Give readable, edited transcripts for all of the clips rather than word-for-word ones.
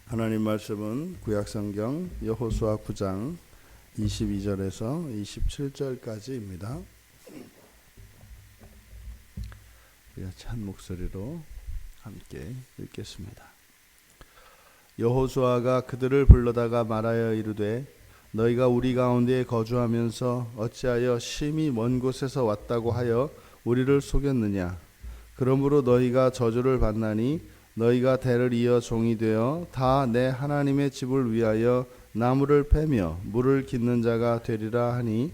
하나님 말씀은 구약성경 여호수아 9장 22절에서 27절까지입니다. 우리가 찬 목소리로 함께 읽겠습니다. 여호수아가 그들을 불러다가 말하여 이르되 너희가 우리 가운데에 거주하면서 어찌하여 심히 먼 곳에서 왔다고 하여 우리를 속였느냐. 그러므로 너희가 저주를 받나니 너희가 대를 이어 종이 되어 다 내 하나님의 집을 위하여 나무를 패며 물을 깃는 자가 되리라 하니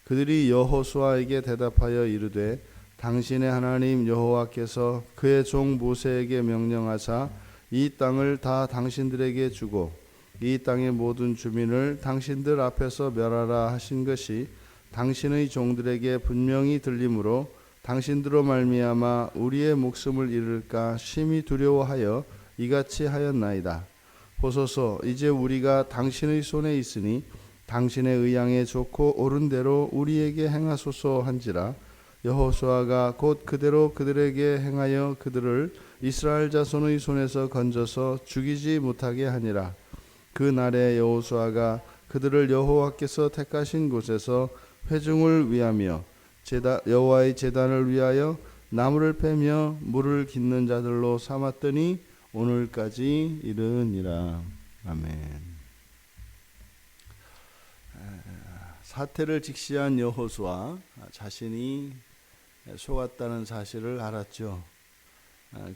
그들이 여호수아에게 대답하여 이르되 당신의 하나님 여호와께서 그의 종 모세에게 명령하사 이 땅을 다 당신들에게 주고 이 땅의 모든 주민을 당신들 앞에서 멸하라 하신 것이 당신의 종들에게 분명히 들리므로 당신들로 말미암아 우리의 목숨을 잃을까 심히 두려워하여 이같이 하였나이다. 보소서 이제 우리가 당신의 손에 있으니 당신의 의향에 좋고 옳은 대로 우리에게 행하소서 한지라. 여호수아가 곧 그대로 그들에게 행하여 그들을 이스라엘 자손의 손에서 건져서 죽이지 못하게 하니라. 그 날에 여호수아가 그들을 여호와께서 택하신 곳에서 회중을 위하며 여호와의 제단을 위하여 나무를 패며 물을 깃는 자들로 삼았더니 오늘까지 이르니라. 아멘. 사태를 직시한 여호수아 자신이 속았다는 사실을 알았죠.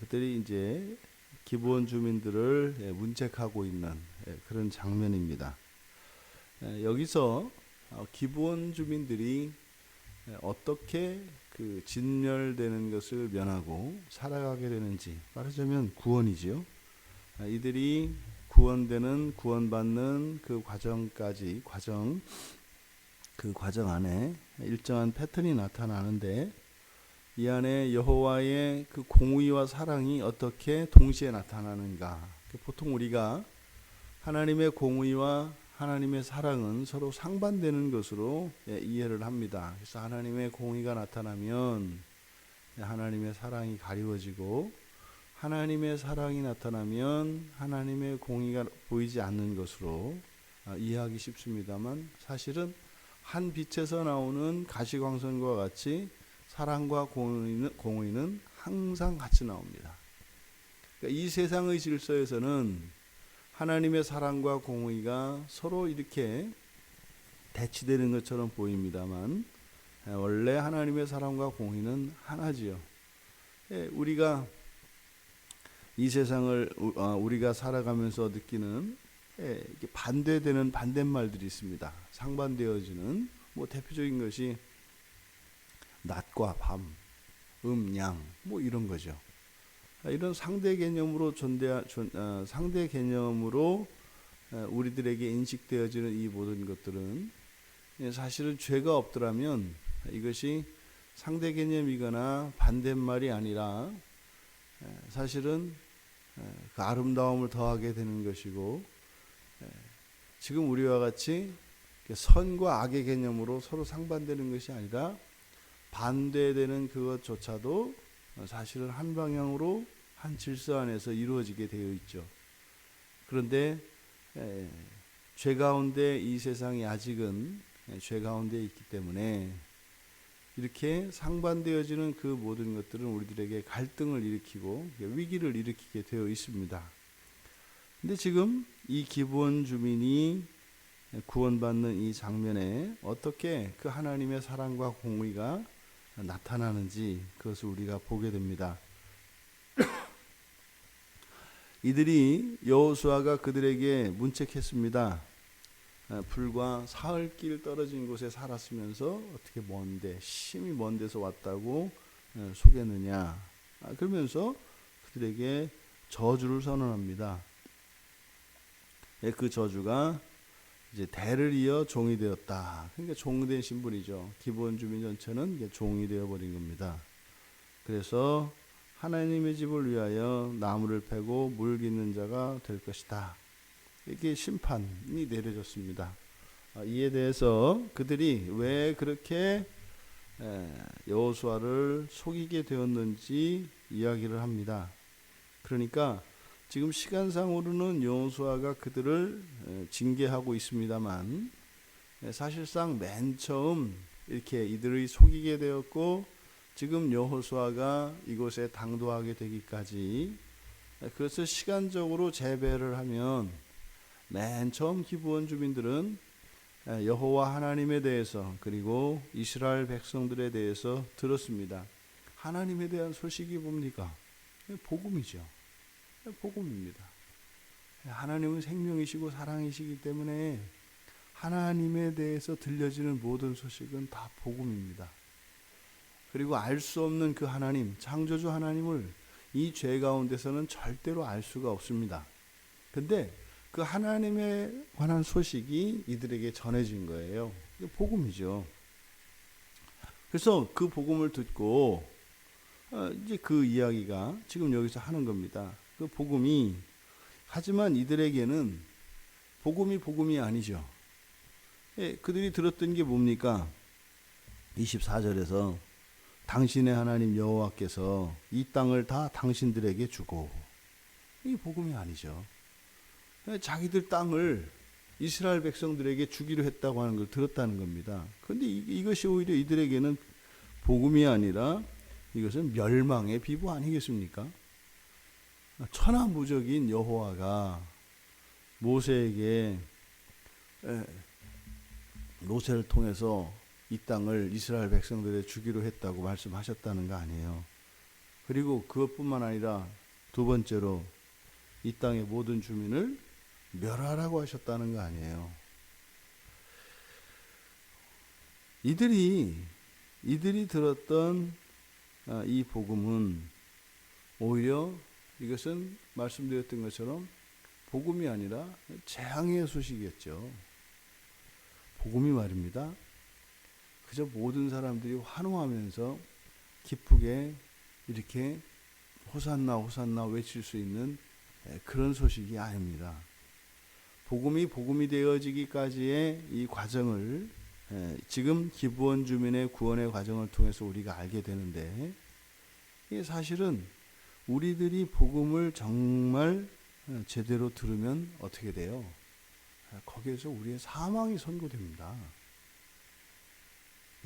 그들이 이제 기브온 주민들을 문책하고 있는 그런 장면입니다. 여기서 기브온 주민들이 어떻게 그 진멸되는 것을 면하고 살아가게 되는지, 말하자면 구원이지요. 이들이 구원받는 그 과정 안에 일정한 패턴이 나타나는데, 이 안에 여호와의 그 공의와 사랑이 어떻게 동시에 나타나는가. 보통 우리가 하나님의 공의와 하나님의 사랑은 서로 상반되는 것으로 이해를 합니다. 그래서 하나님의 공의가 나타나면 하나님의 사랑이 가리워지고, 하나님의 사랑이 나타나면 하나님의 공의가 보이지 않는 것으로 이해하기 쉽습니다만, 사실은 한 빛에서 나오는 가시광선과 같이 사랑과 공의는 항상 같이 나옵니다. 그러니까 이 세상의 질서에서는 하나님의 사랑과 공의가 서로 이렇게 대치되는 것처럼 보입니다만, 원래 하나님의 사랑과 공의는 하나지요. 우리가 이 세상을 우리가 살아가면서 느끼는 반대되는 반대말들이 있습니다. 상반되어지는 대표적인 것이 낮과 밤, 양 이런 거죠. 이런 상대 개념으로 상대 개념으로 우리들에게 인식되어지는 이 모든 것들은 사실은 죄가 없더라면 이것이 상대 개념이거나 반대말이 아니라 사실은 그 아름다움을 더하게 되는 것이고, 지금 우리와 같이 선과 악의 개념으로 서로 상반되는 것이 아니라 반대되는 그것조차도 사실은 한 방향으로 한 질서 안에서 이루어지게 되어 있죠. 그런데 죄 가운데 이 세상이 아직은 죄 가운데 있기 때문에 이렇게 상반되어지는 그 모든 것들은 우리들에게 갈등을 일으키고 위기를 일으키게 되어 있습니다. 근데 지금 이 기브온 주민이 구원받는 이 장면에 어떻게 그 하나님의 사랑과 공의가 나타나는지 그것을 우리가 보게 됩니다. 이들이 여호수아가 그들에게 문책했습니다. 불과 사흘길 떨어진 곳에 살았으면서 어떻게 심히 먼 데서 왔다고 속였느냐. 그러면서 그들에게 저주를 선언합니다. 그 저주가 이제 대를 이어 종이 되었다. 그러니까 종된 신분이죠. 기브온 주민 전체는 종이 되어버린 겁니다. 그래서 하나님의 집을 위하여 나무를 패고 물 깃는 자가 될 것이다. 이게 심판이 내려졌습니다. 이에 대해서 그들이 왜 그렇게 여호수아를 속이게 되었는지 이야기를 합니다. 그러니까 지금 시간상으로는 여호수아가 그들을 징계하고 있습니다만 사실상 맨 처음 이렇게 이들이 속이게 되었고 지금 여호수아가 이곳에 당도하게 되기까지, 그래서 시간적으로 재배를 하면 맨 처음 기브온 주민들은 여호와 하나님에 대해서 그리고 이스라엘 백성들에 대해서 들었습니다. 하나님에 대한 소식이 뭡니까? 복음이죠. 복음입니다. 하나님은 생명이시고 사랑이시기 때문에 하나님에 대해서 들려지는 모든 소식은 다 복음입니다. 그리고 알 수 없는 그 하나님, 창조주 하나님을 이 죄 가운데서는 절대로 알 수가 없습니다. 근데 그 하나님에 관한 소식이 이들에게 전해진 거예요. 복음이죠. 그래서 그 복음을 듣고 이제 그 이야기가 지금 여기서 하는 겁니다. 그 복음이, 하지만 이들에게는 복음이 아니죠. 그들이 들었던 게 뭡니까? 24절에서 당신의 하나님 여호와께서 이 땅을 다 당신들에게 주고, 이 복음이 아니죠. 자기들 땅을 이스라엘 백성들에게 주기로 했다고 하는 걸 들었다는 겁니다. 그런데 이것이 오히려 이들에게는 복음이 아니라 이것은 멸망의 비부 아니겠습니까? 천하무적인 여호와가 모세에게, 모세를 통해서 이 땅을 이스라엘 백성들에 주기로 했다고 말씀하셨다는 거 아니에요. 그리고 그것뿐만 아니라 두 번째로 이 땅의 모든 주민을 멸하라고 하셨다는 거 아니에요. 이들이 들었던 이 복음은 오히려 이것은 말씀드렸던 것처럼 복음이 아니라 재앙의 소식이었죠. 복음이 말입니다, 그저 모든 사람들이 환호하면서 기쁘게 이렇게 호산나 호산나 외칠 수 있는 그런 소식이 아닙니다. 복음이 되어지기까지의 이 과정을 지금 기브온 주민의 구원의 과정을 통해서 우리가 알게 되는데, 이게 사실은 우리들이 복음을 정말 제대로 들으면 어떻게 돼요? 거기에서 우리의 사망이 선고됩니다.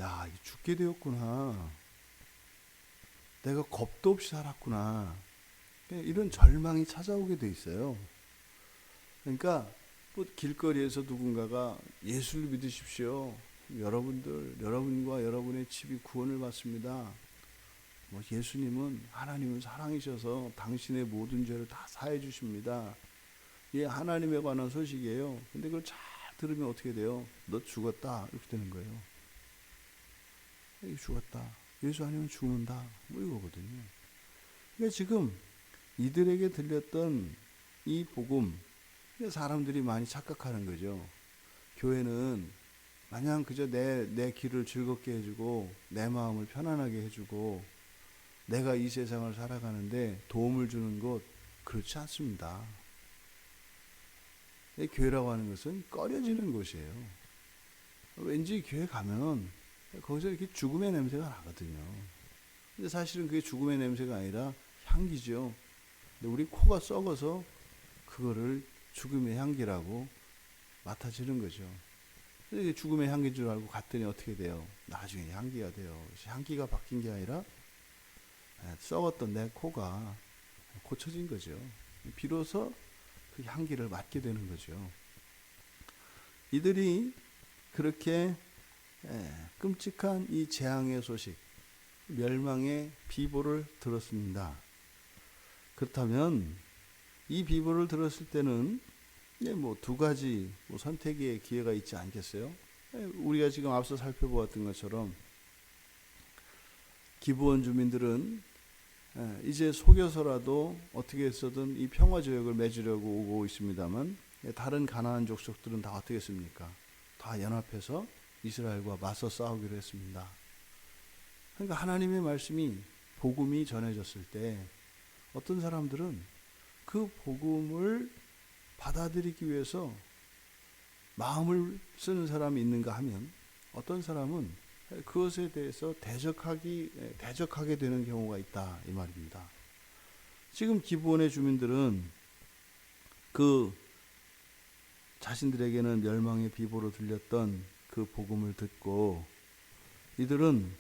야, 죽게 되었구나. 내가 겁도 없이 살았구나. 이런 절망이 찾아오게 돼 있어요. 그러니까 길거리에서 누군가가 예수를 믿으십시오. 여러분과 여러분의 집이 구원을 받습니다. 예수님은, 하나님은 사랑이셔서 당신의 모든 죄를 다 사해 주십니다. 예, 하나님에 관한 소식이에요. 근데 그걸 잘 들으면 어떻게 돼요? 너 죽었다, 이렇게 되는 거예요. 죽었다. 예수 아니면 죽는다. 이거거든요. 그러니까 지금 이들에게 들렸던 이 복음, 사람들이 많이 착각하는 거죠. 교회는 마냥 그저 내 길을 즐겁게 해주고 내 마음을 편안하게 해주고 내가 이 세상을 살아가는데 도움을 주는 곳, 그렇지 않습니다. 교회라고 하는 것은 꺼려지는 곳이에요. 왠지 교회 가면 거기서 이렇게 죽음의 냄새가 나거든요. 근데 사실은 그게 죽음의 냄새가 아니라 향기죠. 근데 우리 코가 썩어서 그거를 죽음의 향기라고 맡아지는 거죠. 이게 죽음의 향기인 줄 알고 갔더니 어떻게 돼요? 나중에 향기가 돼요. 향기가 바뀐 게 아니라 썩었던 내 코가 고쳐진 거죠. 비로소 그 향기를 맡게 되는 거죠. 이들이 그렇게 끔찍한 이 재앙의 소식, 멸망의 비보를 들었습니다. 그렇다면 이 비보를 들었을 때는 두 가지 선택의 기회가 있지 않겠어요? 우리가 지금 앞서 살펴보았던 것처럼 기브온 주민들은 이제 속여서라도 어떻게 해서든 이 평화조약을 맺으려고 오고 있습니다만, 다른 가나안 족속들은 다 어떻게 했습니까? 다 연합해서 이스라엘과 맞서 싸우기로 했습니다. 그러니까 하나님의 말씀이, 복음이 전해졌을 때 어떤 사람들은 그 복음을 받아들이기 위해서 마음을 쓰는 사람이 있는가 하면, 어떤 사람은 그것에 대해서 대적하게 되는 경우가 있다, 이 말입니다. 지금 기브온의 주민들은 그 자신들에게는 멸망의 비보로 들렸던 그 복음을 듣고 이들은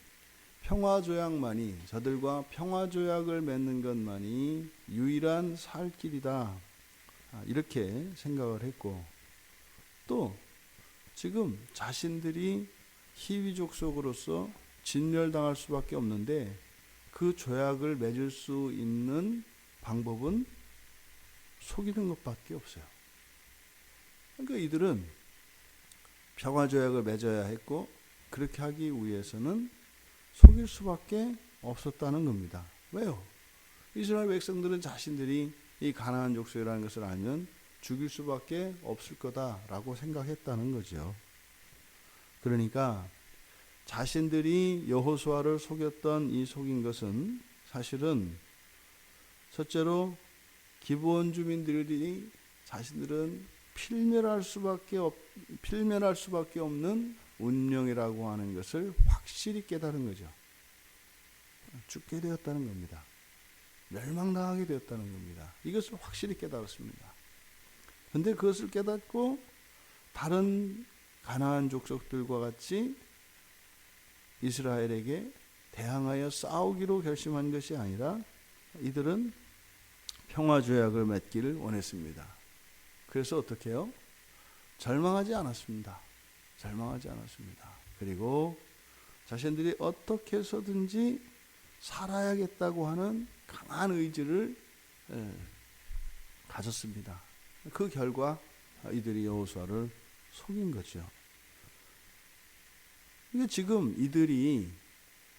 평화조약만이, 저들과 평화조약을 맺는 것만이 유일한 살 길이다, 이렇게 생각을 했고, 또 지금 자신들이 희위족속으로서 진멸당할 수밖에 없는데 그 조약을 맺을 수 있는 방법은 속이는 것밖에 없어요. 그러니까 이들은 평화조약을 맺어야 했고, 그렇게 하기 위해서는 속일 수밖에 없었다는 겁니다. 왜요? 이스라엘 백성들은 자신들이 이 가나안 족속이라는 것을 알면 죽일 수밖에 없을 거다라고 생각했다는 거죠. 그러니까 자신들이 여호수아를 속였던 이 속인 것은 사실은 첫째로 기브온 주민들이 자신들은 필멸할 수밖에 없는 운명이라고 하는 것을 확실히 깨달은 거죠. 죽게 되었다는 겁니다. 멸망당하게 되었다는 겁니다. 이것을 확실히 깨달았습니다. 그런데 그것을 깨닫고 다른 가나안 족속들과 같이 이스라엘에게 대항하여 싸우기로 결심한 것이 아니라 이들은 평화조약을 맺기를 원했습니다. 그래서 어떻게 해요? 절망하지 않았습니다. 그리고 자신들이 어떻게 해서든지 살아야겠다고 하는 강한 의지를 가졌습니다. 그 결과 이들이 여호수아를 속인 거죠. 이게 지금 이들이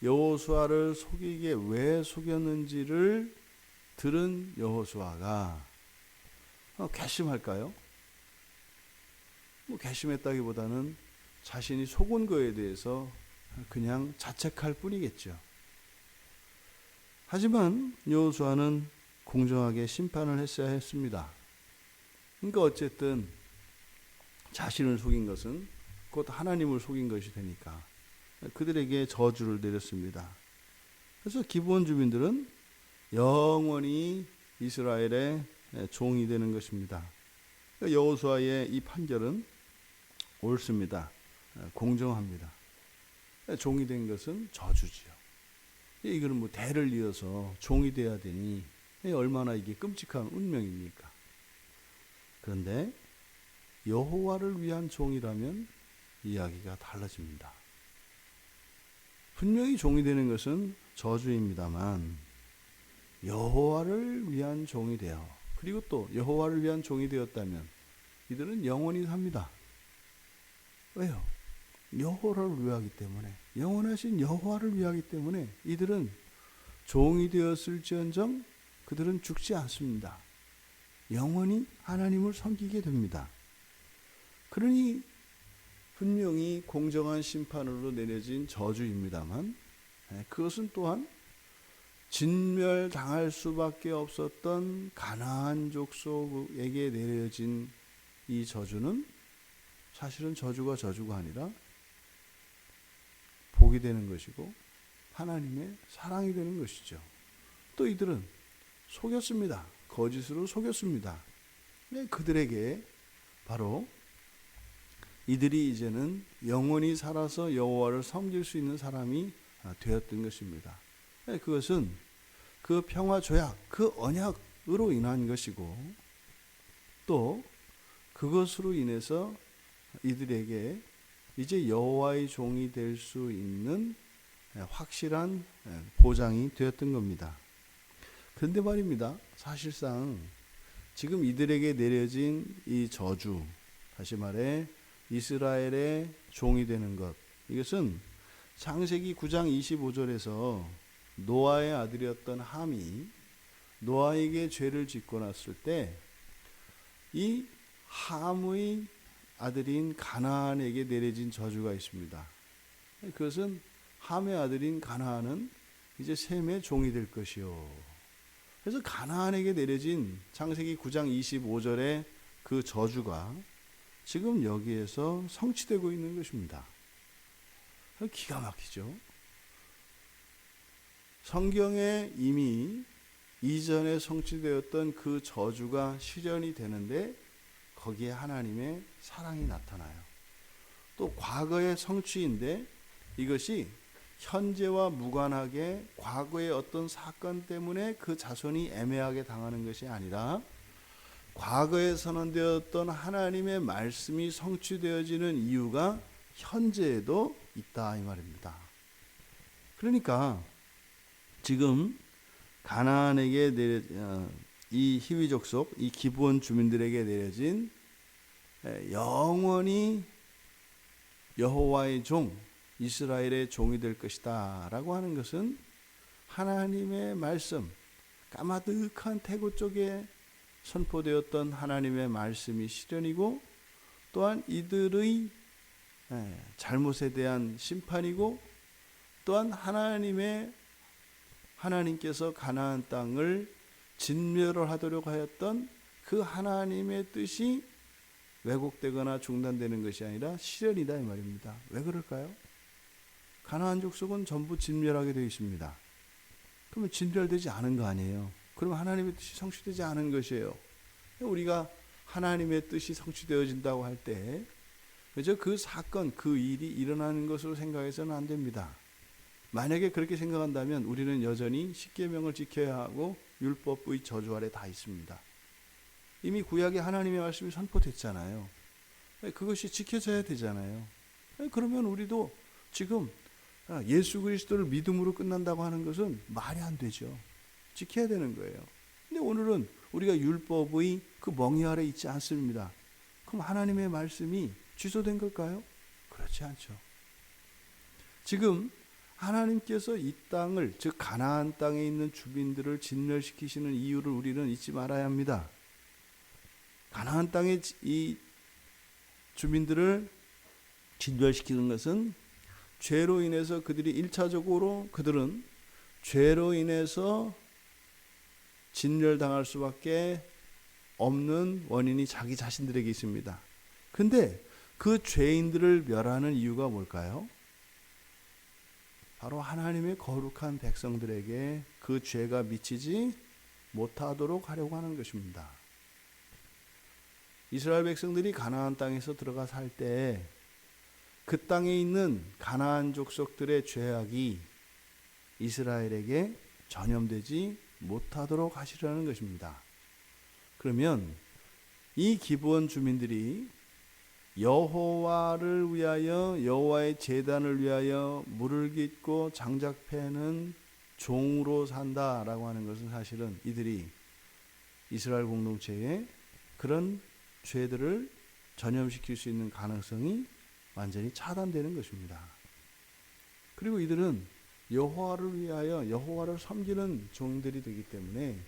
여호수아를 속이게 왜 속였는지를 들은 여호수아가 괘씸할까요? 괘씸했다기보다는 자신이 속은 거에 대해서 그냥 자책할 뿐이겠죠. 하지만 여호수아는 공정하게 심판을 했어야 했습니다. 그러니까 어쨌든 자신을 속인 것은 곧 하나님을 속인 것이 되니까 그들에게 저주를 내렸습니다. 그래서 기브온 주민들은 영원히 이스라엘의 종이 되는 것입니다. 여호수아의 이 판결은 옳습니다. 공정합니다. 종이 된 것은 저주지요. 이거는 뭐 대를 이어서 종이 돼야 되니 얼마나 이게 끔찍한 운명입니까? 그런데 여호와를 위한 종이라면 이야기가 달라집니다. 분명히 종이 되는 것은 저주입니다만 여호와를 위한 종이 되어, 그리고 또 여호와를 위한 종이 되었다면 이들은 영원히 삽니다. 왜요? 여호와를 위하기 때문에, 영원하신 여호와를 위하기 때문에 이들은 종이 되었을지언정 그들은 죽지 않습니다. 영원히 하나님을 섬기게 됩니다. 그러니 분명히 공정한 심판으로 내려진 저주입니다만 그것은 또한 진멸당할 수밖에 없었던 가나안 족속에게 내려진 이 저주는 사실은 저주가 아니라 복이 되는 것이고 하나님의 사랑이 되는 것이죠. 또 이들은 속였습니다. 거짓으로 속였습니다. 그들에게 바로 이들이 이제는 영원히 살아서 여호와를 섬길 수 있는 사람이 되었던 것입니다. 그것은 그 평화 조약, 그 언약으로 인한 것이고, 또 그것으로 인해서 이들에게 이제 여호와의 종이 될 수 있는 확실한 보장이 되었던 겁니다. 그런데 말입니다. 사실상 지금 이들에게 내려진 이 저주, 다시 말해 이스라엘의 종이 되는 것, 이것은 창세기 9장 25절에서 노아의 아들이었던 함이 노아에게 죄를 짓고 났을 때 이 함의 아들인 가나안에게 내려진 저주가 있습니다. 그것은 함의 아들인 가나안은 이제 셈의 종이 될 것이요. 그래서 가나안에게 내려진 창세기 9장 25절의 그 저주가 지금 여기에서 성취되고 있는 것입니다. 기가 막히죠. 성경에 이미 이전에 성취되었던 그 저주가 실현이 되는데 거기에 하나님의 사랑이 나타나요. 또 과거의 성취인데 이것이 현재와 무관하게 과거의 어떤 사건 때문에 그 자손이 애매하게 당하는 것이 아니라 과거에 선언되었던 하나님의 말씀이 성취되어지는 이유가 현재에도 있다 이 말입니다. 그러니까 지금 가나안에게 이 히위 족속, 이 기브온 주민들에게 내려진 영원히 여호와의 종, 이스라엘의 종이 될 것이다 라고 하는 것은 하나님의 말씀, 까마득한 태고 쪽에 선포되었던 하나님의 말씀이 실현이고, 또한 이들의 잘못에 대한 심판이고, 또한 하나님께서 가나안 땅을 진멸하도록 하였던 그 하나님의 뜻이 왜곡되거나 중단되는 것이 아니라 실현이다 이 말입니다. 왜 그럴까요? 가나안 족속은 전부 진멸하게 되어 있습니다. 그러면 진멸되지 않은 거 아니에요? 그럼 하나님의 뜻이 성취되지 않은 것이에요. 우리가 하나님의 뜻이 성취되어진다고 할 때 그저 그 사건, 그 일이 일어나는 것으로 생각해서는 안 됩니다. 만약에 그렇게 생각한다면 우리는 여전히 십계명을 지켜야 하고 율법의 저주 아래 다 있습니다. 이미 구약에 하나님의 말씀이 선포됐잖아요. 그것이 지켜져야 되잖아요. 그러면 우리도 지금 예수 그리스도를 믿음으로 끝난다고 하는 것은 말이 안 되죠. 지켜야 되는 거예요. 근데 오늘은 우리가 율법의 그 멍이 아래 있지 않습니다. 그럼 하나님의 말씀이 취소된 걸까요? 그렇지 않죠. 지금 하나님께서 이 땅을, 즉 가나안 땅에 있는 주민들을 진멸시키시는 이유를 우리는 잊지 말아야 합니다. 가나안 땅의 이 주민들을 진멸시키는 것은 죄로 인해서 그들은 죄로 인해서 진멸당할 수밖에 없는 원인이 자기 자신들에게 있습니다. 근데 그 죄인들을 멸하는 이유가 뭘까요? 바로 하나님의 거룩한 백성들에게 그 죄가 미치지 못하도록 하려고 하는 것입니다. 이스라엘 백성들이 가나안 땅에서 들어가 살 때 그 땅에 있는 가나안 족속들의 죄악이 이스라엘에게 전염되지 못하도록 하시려는 것입니다. 그러면 이 기브온 주민들이 여호와를 위하여, 여호와의 제단을 위하여 물을 깃고 장작 패는 종으로 산다라고 하는 것은 사실은 이들이 이스라엘 공동체에 그런 죄들을 전염시킬 수 있는 가능성이 완전히 차단되는 것입니다. 그리고 이들은 여호와를 위하여 여호와를 섬기는 종들이 되기 때문에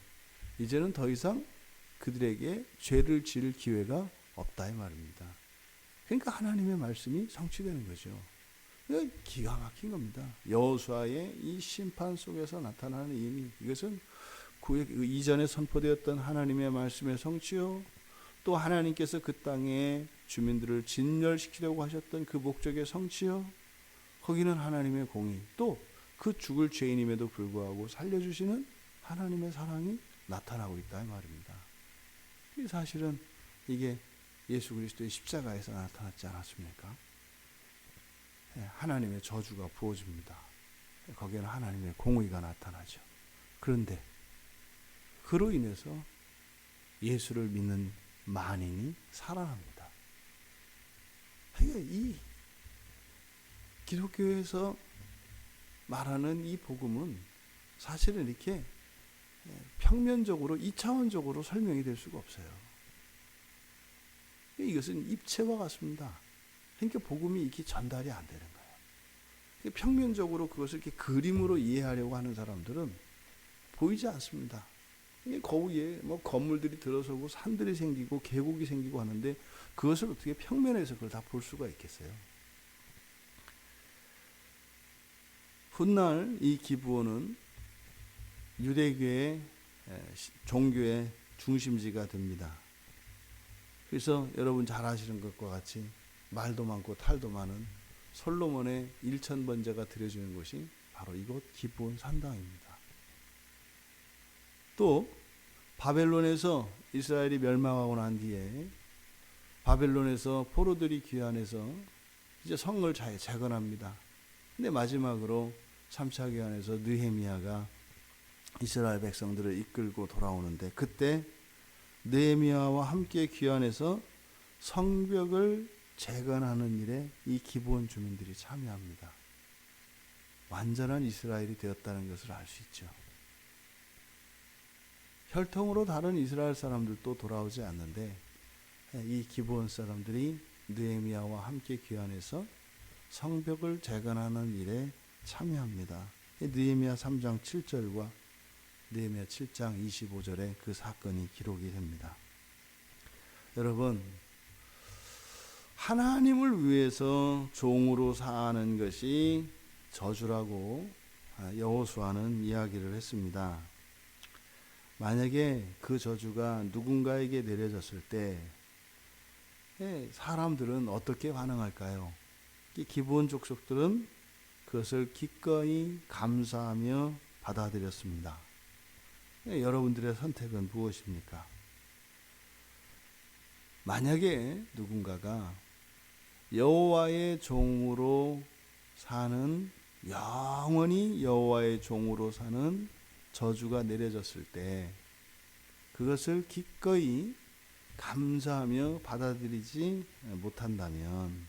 이제는 더 이상 그들에게 죄를 지을 기회가 없다 이 말입니다. 그러니까 하나님의 말씀이 성취되는 거죠. 기가 막힌 겁니다. 여호수아의 이 심판 속에서 나타나는 의미, 이것은 구약 이전에 선포되었던 하나님의 말씀의 성취요, 또 하나님께서 그 땅에 주민들을 진멸시키려고 하셨던 그 목적의 성취요, 거기는 하나님의 공의, 또 그 죽을 죄인임에도 불구하고 살려주시는 하나님의 사랑이 나타나고 있다 이 말입니다. 사실은 이게 예수 그리스도의 십자가에서 나타났지 않았습니까? 하나님의 저주가 부어집니다. 거기에는 하나님의 공의가 나타나죠. 그런데 그로 인해서 예수를 믿는 만인이 살아납니다. 그러니까 이 기독교에서 말하는 이 복음은 사실은 이렇게 평면적으로, 이차원적으로 설명이 될 수가 없어요. 이것은 입체와 같습니다. 그러니까 복음이 이렇게 전달이 안 되는 거예요. 평면적으로 그것을 이렇게 그림으로 이해하려고 하는 사람들은 보이지 않습니다. 거기에 건물들이 들어서고 산들이 생기고 계곡이 생기고 하는데 그것을 어떻게 평면에서 그걸 다 볼 수가 있겠어요? 훗날 이 기브온은 유대교의 종교의 중심지가 됩니다. 그래서 여러분 잘 아시는 것과 같이 말도 많고 탈도 많은 솔로몬의 1000번제가 드려지는 곳이 바로 이곳 기브온 산당입니다. 또 바벨론에서 이스라엘이 멸망하고 난 뒤에 바벨론에서 포로들이 귀환해서 이제 성을 잘 재건합니다. 근데 마지막으로 3차 귀환에서 느헤미야가 이스라엘 백성들을 이끌고 돌아오는데, 그때 느헤미야와 함께 귀환해서 성벽을 재건하는 일에 이 기브온 주민들이 참여합니다. 완전한 이스라엘이 되었다는 것을 알 수 있죠. 혈통으로 다른 이스라엘 사람들도 돌아오지 않는데 이 기브온 사람들이 느헤미야와 함께 귀환해서 성벽을 재건하는 일에 참여합니다. 느헤미야 3장 7절과 느헤미야 7장 25절에 그 사건이 기록이 됩니다. 여러분, 하나님을 위해서 종으로 사는 것이 저주라고 여호수아는 이야기를 했습니다. 만약에 그 저주가 누군가에게 내려졌을 때 사람들은 어떻게 반응할까요? 기브온 족속들은 그것을 기꺼이 감사하며 받아들였습니다. 여러분들의 선택은 무엇입니까? 만약에 누군가가 여호와의 종으로 사는, 영원히 여호와의 종으로 사는 저주가 내려졌을 때 그것을 기꺼이 감사하며 받아들이지 못한다면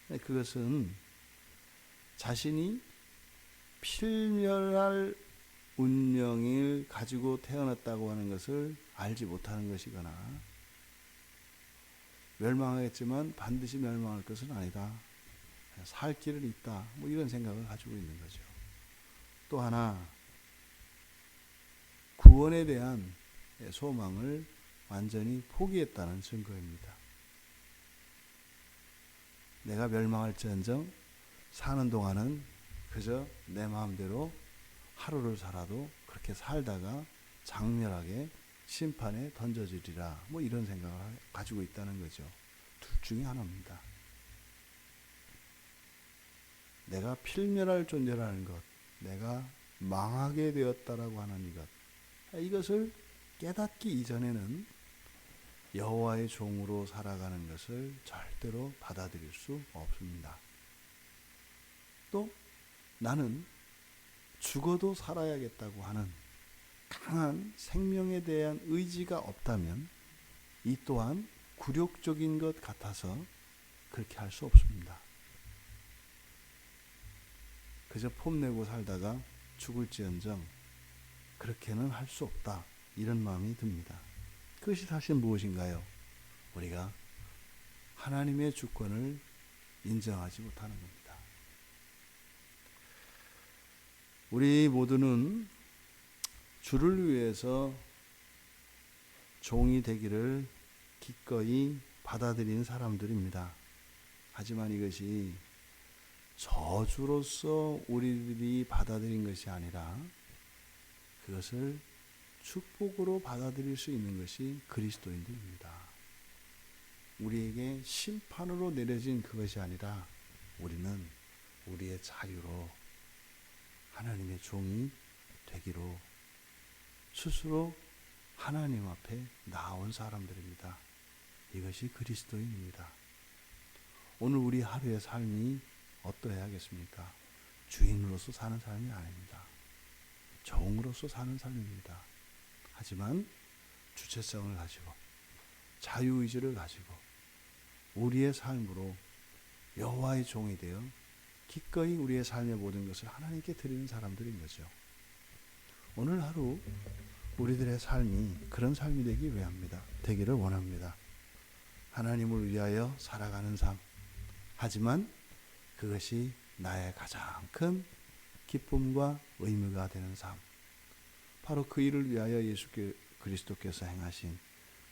그것은 자신이 필멸할 운명을 가지고 태어났다고 하는 것을 알지 못하는 것이거나, 멸망하겠지만 반드시 멸망할 것은 아니다, 살 길은 있다, 이런 생각을 가지고 있는 거죠. 또 하나, 구원에 대한 소망을 완전히 포기했다는 증거입니다. 내가 멸망할지언정 사는 동안은 그저 내 마음대로 하루를 살아도 그렇게 살다가 장렬하게 심판에 던져지리라, 이런 생각을 가지고 있다는 거죠. 둘 중에 하나입니다. 내가 필멸할 존재라는 것, 내가 망하게 되었다라고 하는 이것을 깨닫기 이전에는 여호와의 종으로 살아가는 것을 절대로 받아들일 수 없습니다. 또 나는 죽어도 살아야겠다고 하는 강한 생명에 대한 의지가 없다면 이 또한 굴욕적인 것 같아서 그렇게 할 수 없습니다. 그저 폼내고 살다가 죽을지언정 그렇게는 할 수 없다, 이런 마음이 듭니다. 그것이 사실 무엇인가요? 우리가 하나님의 주권을 인정하지 못하는 겁니다. 우리 모두는 주를 위해서 종이 되기를 기꺼이 받아들인 사람들입니다. 하지만 이것이 저주로서 우리들이 받아들인 것이 아니라 그것을 축복으로 받아들일 수 있는 것이 그리스도인들입니다. 우리에게 심판으로 내려진 그것이 아니라 우리는 우리의 자유로 하나님의 종이 되기로 스스로 하나님 앞에 나온 사람들입니다. 이것이 그리스도인입니다. 오늘 우리 하루의 삶이 어떠해야겠습니까? 주인으로서 사는 삶이 아닙니다. 종으로서 사는 삶입니다. 하지만 주체성을 가지고 자유의지를 가지고 우리의 삶으로 여호와의 종이 되어 기꺼이 우리의 삶의 모든 것을 하나님께 드리는 사람들인 거죠. 오늘 하루 우리들의 삶이 그런 삶이 되기를 원합니다. 하나님을 위하여 살아가는 삶, 하지만 그것이 나의 가장 큰 기쁨과 의무가 되는 삶, 바로 그 일을 위하여 예수 그리스도께서 행하신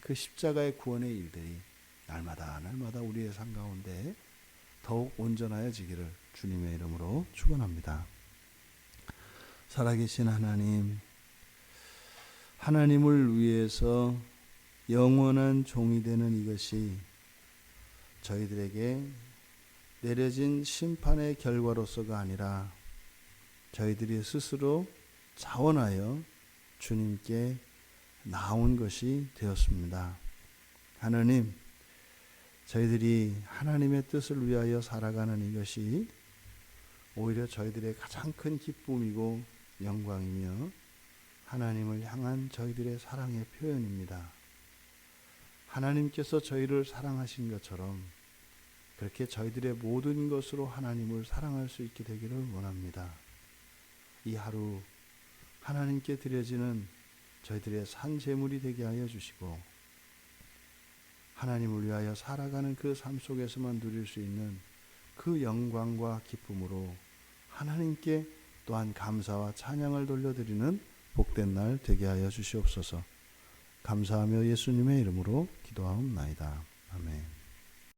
그 십자가의 구원의 일들이 날마다 우리의 삶 가운데 더욱 온전하여지기를 주님의 이름으로 축원합니다. 살아계신 하나님, 하나님을 위해서 영원한 종이 되는 이것이 저희들에게 내려진 심판의 결과로서가 아니라 저희들이 스스로 자원하여 주님께 나온 것이 되었습니다. 하나님, 저희들이 하나님의 뜻을 위하여 살아가는 이것이 오히려 저희들의 가장 큰 기쁨이고 영광이며 하나님을 향한 저희들의 사랑의 표현입니다. 하나님께서 저희를 사랑하신 것처럼 그렇게 저희들의 모든 것으로 하나님을 사랑할 수 있게 되기를 원합니다. 이 하루 하나님께 드려지는 저희들의 산 제물이 되게 하여 주시고 하나님을 위하여 살아가는 그 삶 속에서만 누릴 수 있는 그 영광과 기쁨으로 하나님께 또한 감사와 찬양을 돌려드리는 복된 날 되게 하여 주시옵소서. 감사하며 예수님의 이름으로 기도하옵나이다. 아멘.